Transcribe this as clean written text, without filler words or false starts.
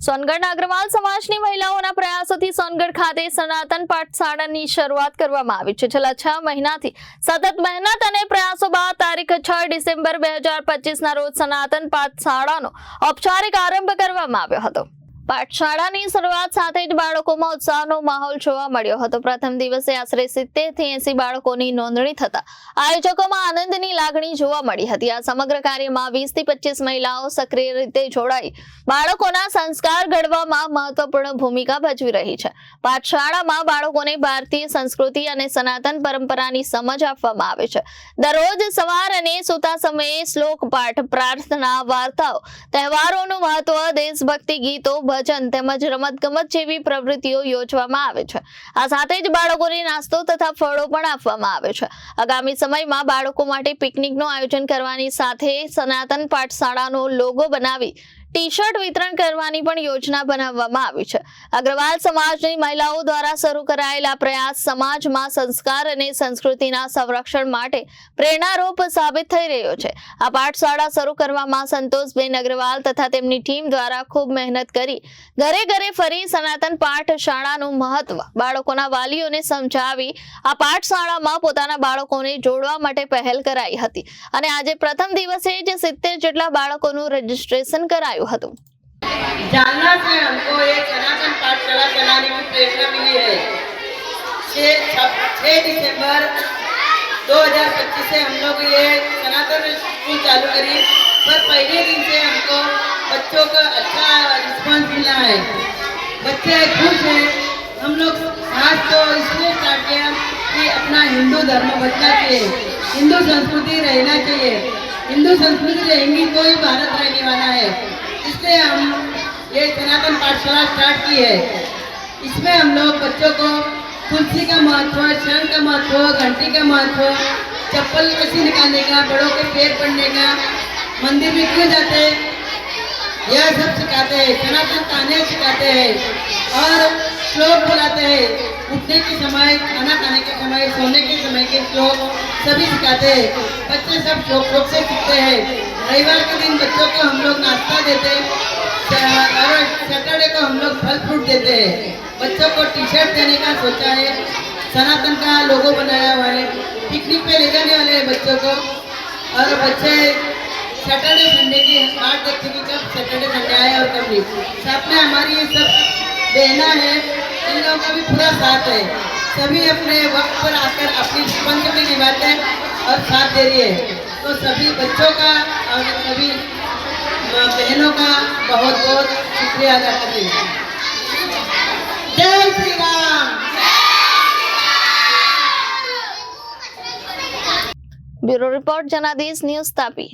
સોનગઢના અગ્રવાલ સમાજની મહિલાઓના પ્રયાસોથી સોનગઢ ખાતે સનાતન પાઠશાળાની શરૂઆત કરવામાં આવી છે। છેલ્લા 6 મહિનાથી સતત મહેનત અને પ્રયાસો બાદ તારીખ 6 ડિસેમ્બર 2025ના રોજ સનાતન પાઠશાળાનો ઔપચારિક આરંભ કરવામાં આવ્યો હતો। પાઠશાળાની શરૂઆત સાથે જ બાળકોમાં ઉત્સાહનો માહોલ જોવા મળ્યો હતો। પ્રથમ દિવસે આશરે 70 થી 80 બાળકોની નોંધણી થતા આયોજકોમાં આનંદની લાગણી જોવા મળી હતી। આ સમગ્ર કાર્યમાં 20 થી 25 મહિલાઓ સક્રિય રીતે જોડાઈ બાળકોના સંસ્કાર ઘડવામાં મહત્વપૂર્ણ ભૂમિકા ભજવી રહી છે। પાઠશાળામાં બાળકોને ભારતીય સંસ્કૃતિ અને સનાતન પરંપરાની સમજ આપવામાં આવે છે। દરરોજ સવાર અને સૂતા સમયે શ્લોક પાઠ, પ્રાર્થના, વાર્તાઓ, તહેવારોનું મહત્વ, દેશભક્તિ ગીતો, ભજન તેમજ રમતગમત જેવી પ્રવૃત્તિઓ યોજવામાં આવે છે। આ સાથે જ બાળકોને નાસ્તો તથા ફળો પણ આપવામાં આવે છે। આગામી સમયમાં બાળકો માટે પિકનિકનું આયોજન કરવાની સાથે સનાતન પાઠશાળાનો લોગો બનાવી ટી-શર્ટ વિતરણ કરવાની પણ યોજના બનાવવામાં આવી છે। અગ્રવાલ સમાજની મહિલાઓ દ્વારા શરૂ કરાયેલા પ્રયાસ સમાજમાં સંસ્કાર અને સંસ્કૃતિના સંરક્ષણ માટે પ્રેરણારૂપ સાબિત થઈ રહ્યો છે। આ પાઠશાળા શરૂ કરવામાં સંતોષબેન અગ્રવાલ તથા તેમની ટીમ દ્વારા ખૂબ મહેનત કરી ઘરે ઘરે ફરી સનાતન પાઠશાળાનું મહત્વ બાળકોના વાલીઓને સમજાવી આ પાઠશાળામાં પોતાના બાળકોને જોડવા માટે પહેલ કરાઈ હતી અને આજે પ્રથમ દિવસે જ 70 જેટલા બાળકોનું રજીસ્ટ્રેશન કરાયું। जानना से हमको एक सनातन पाठशाला चलाने की प्रेरणा मिली है। 6 दिसंबर 2025 से हम लोग ये सनातन स्कूल चालू करी, पर पहले दिन से हमको बच्चों का अच्छा रिस्पांस मिला है। बच्चे खुश हैं। हम लोग आज तो इसलिए स्टार्ट किया कि अपना हिंदू धर्म बचना चाहिए, हिंदू संस्कृति रहना चाहिए। हिंदू संस्कृति रहेंगी तो ही भारत रहने वाला है। इसलिए हम ये सनातन पाठशाला स्टार्ट की है। इसमें हम लोग बच्चों को तुलसी का महत्व, शंख का महत्व, घंटी का महत्व, चप्पल कैसे निकालने का, बड़ों के पैर पड़ने का, मंदिर में क्यों जाते हैं, यह सब सिखाते हैं। सनातन कहानियाँ सिखाते हैं और श्लोक बुलाते हैं। उठने के समय, खाना खाने के समय, सोने के समय के श्लोक सभी सिखाते हैं। बच्चे सब शौक से सीखते हैं। रविवार के दिन बच्चों को हम लोग नाश्ता देते हैं और सैटरडे को हम लोग फल फ्रूट देते हैं। बच्चों को टी-शर्ट देने का सोचा है, सनातन का लोगो बनाया हुआ है। पिकनिक पे ले जाने वाले हैं बच्चों को और बच्चे सैटरडे संडे की बात देखते कि कब सैटरडे संडे आए और कब नहीं। साथ में हमारी ये सब बहना है, इन लोगों का भी पूरा साथ है। सभी अपने वक्त पर आकर अपनी रिस्पॉन्सिबिलिटी निभाते हैं और साथ दे रही है। तो सभी बच्चों का और सभी बहनों का बहुत बहुत शुक्रिया अदा करती हूँ। जय श्री राम। ब्यूरो रिपोर्ट जनादेश न्यूज़ तापी।